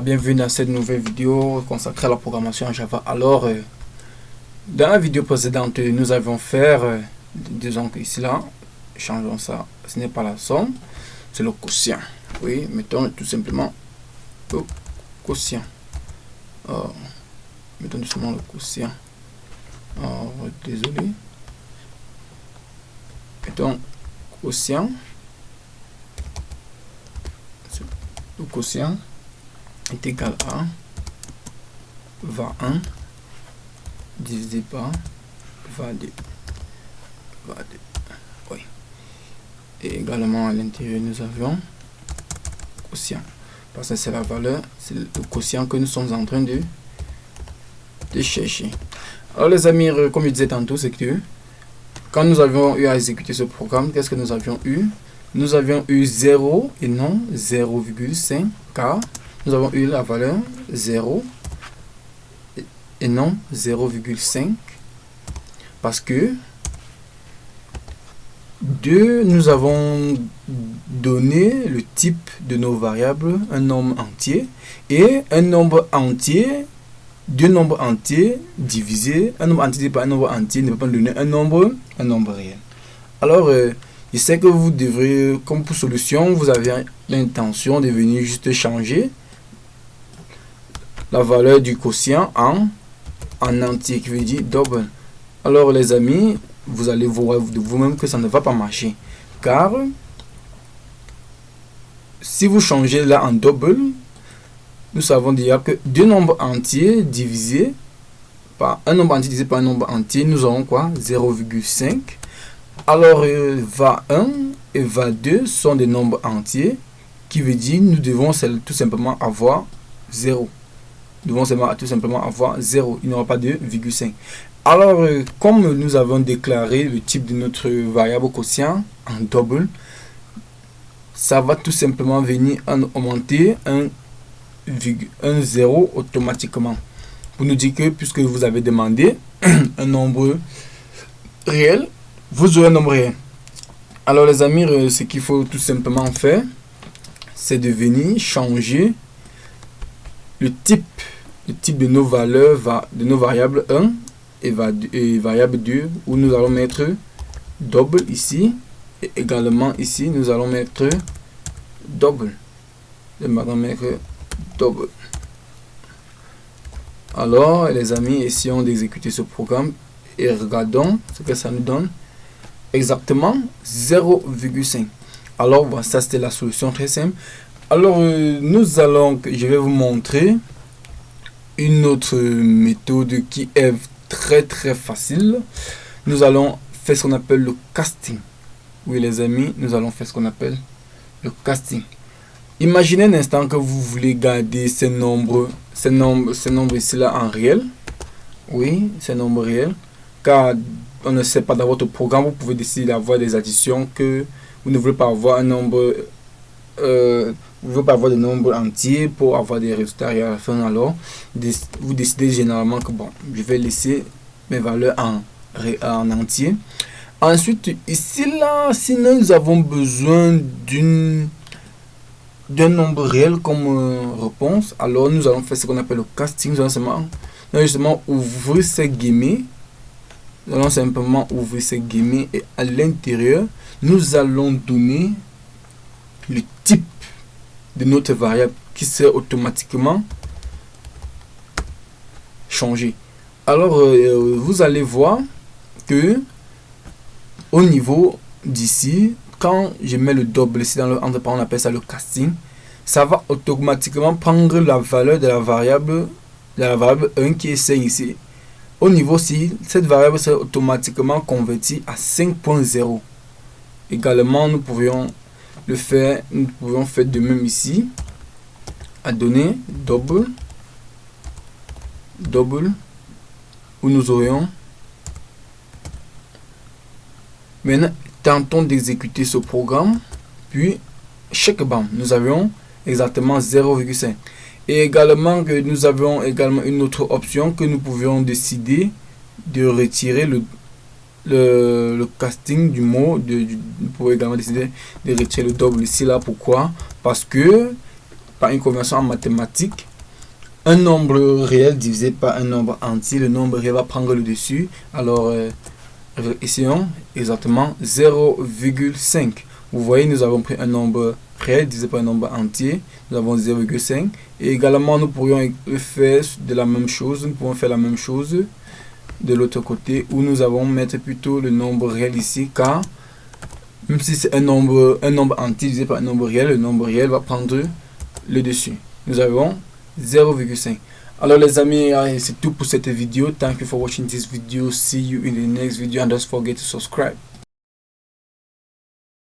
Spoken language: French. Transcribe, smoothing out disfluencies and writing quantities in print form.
Bienvenue dans cette nouvelle vidéo consacrée à la programmation en Java. Alors, dans la vidéo précédente, nous avions fait, disons que ici là, changeons ça, ce n'est pas la somme, c'est le quotient. Oui, mettons tout simplement le quotient. Mettons tout simplement le quotient. Désolé. Mettons quotient. Le quotient est égal à va 1 divisé par va 2. Oui. Et également à l'intérieur nous avions quotient. Parce que c'est la valeur, c'est le quotient que nous sommes en train de chercher. Alors les amis, comme je disais tantôt, c'est que quand nous avions eu à exécuter ce programme, qu'est-ce que nous avions eu? Nous avions eu 0 et non 0,5 car nous avons eu la valeur 0 et non 0,5 parce que nous avons donné le type de nos variables, un nombre entier, et un nombre entier, deux nombres entiers divisés, un nombre entier par un nombre entier ne peut pas donner un nombre réel. Alors, je sais que vous devrez, comme pour solution, vous avez l'intention de venir juste changer la valeur du quotient en entier, qui veut dire double. Alors les amis, vous allez voir de vous-même que ça ne va pas marcher. Car si vous changez là en double, nous savons déjà que deux nombres entiers divisés par un nombre entier divisé par un nombre entier, nous aurons quoi? 0,5. Alors, va 1 et va 2 sont des nombres entiers, qui veut dire nous devons tout simplement avoir 0. Nous devons tout simplement avoir 0. Il n'y aura pas de 0,5. Alors, comme nous avons déclaré le type de notre variable quotient en double, ça va tout simplement venir augmenter un 0 automatiquement. Pour nous dire que, puisque vous avez demandé un nombre réel, vous aurez un nombre réel. Alors les amis, ce qu'il faut tout simplement faire, c'est de venir changer le type de nos valeurs, de nos variables 1 et variable 2, où nous allons mettre double ici, et également ici, nous allons mettre double. Alors les amis, essayons d'exécuter ce programme et regardons ce que ça nous donne. Exactement 0,5. Alors voilà, ça c'était la solution très simple. Alors je vais vous montrer une autre méthode qui est très facile. Nous allons faire ce qu'on appelle le casting. Oui les amis, nous allons faire ce qu'on appelle le casting. Imaginez un instant que vous voulez garder ces nombres ici là en réel. Oui, ces nombres réels, car on ne sait pas dans votre programme, vous pouvez décider d'avoir des additions que vous ne voulez pas avoir un nombre, vous ne voulez pas avoir de nombres entiers pour avoir des résultats à la fin. Alors, vous décidez généralement que bon, je vais laisser mes valeurs en entier. Ensuite, ici là, si nous avons besoin d'un nombre réel comme réponse, alors nous allons faire ce qu'on appelle le casting. Nous allons justement ouvrir ces guillemets. Nous allons simplement ouvrir ces guillemets et à l'intérieur, nous allons donner le type de notre variable qui sera automatiquement changé. Alors, vous allez voir que au niveau d'ici, quand je mets le double ici dans le entre parenthèses, on appelle ça le casting, ça va automatiquement prendre la valeur de la variable 1 qui est 5 ici. Au niveau ci, cette variable sera automatiquement convertie à 5.0. Également, nous pouvions faire de même ici, à donner double, où nous aurions. Maintenant, tentons d'exécuter ce programme, puis check bam, nous avions exactement 0,5. Et également que nous avions également une autre option que nous pouvions décider de retirer le casting du mot. Nous pouvons également décider de retirer le double ici là. Pourquoi? Parce que par une conversion en mathématiques, un nombre réel divisé par un nombre entier, le nombre réel va prendre le dessus. Alors, essayons exactement 0,5. Vous voyez, nous avons pris un nombre réel divisé par un nombre entier. Nous avons 0,5. Et également, nous pourrions faire de la même chose. Nous pouvons faire la même chose de l'autre côté, où nous allons mettre plutôt le nombre réel ici, car même si c'est un nombre entier divisé par un nombre réel, le nombre réel va prendre le dessus. Nous avons 0,5. Alors les amis, c'est tout pour cette vidéo. Thank you for watching this video. See you in the next video and don't forget to subscribe.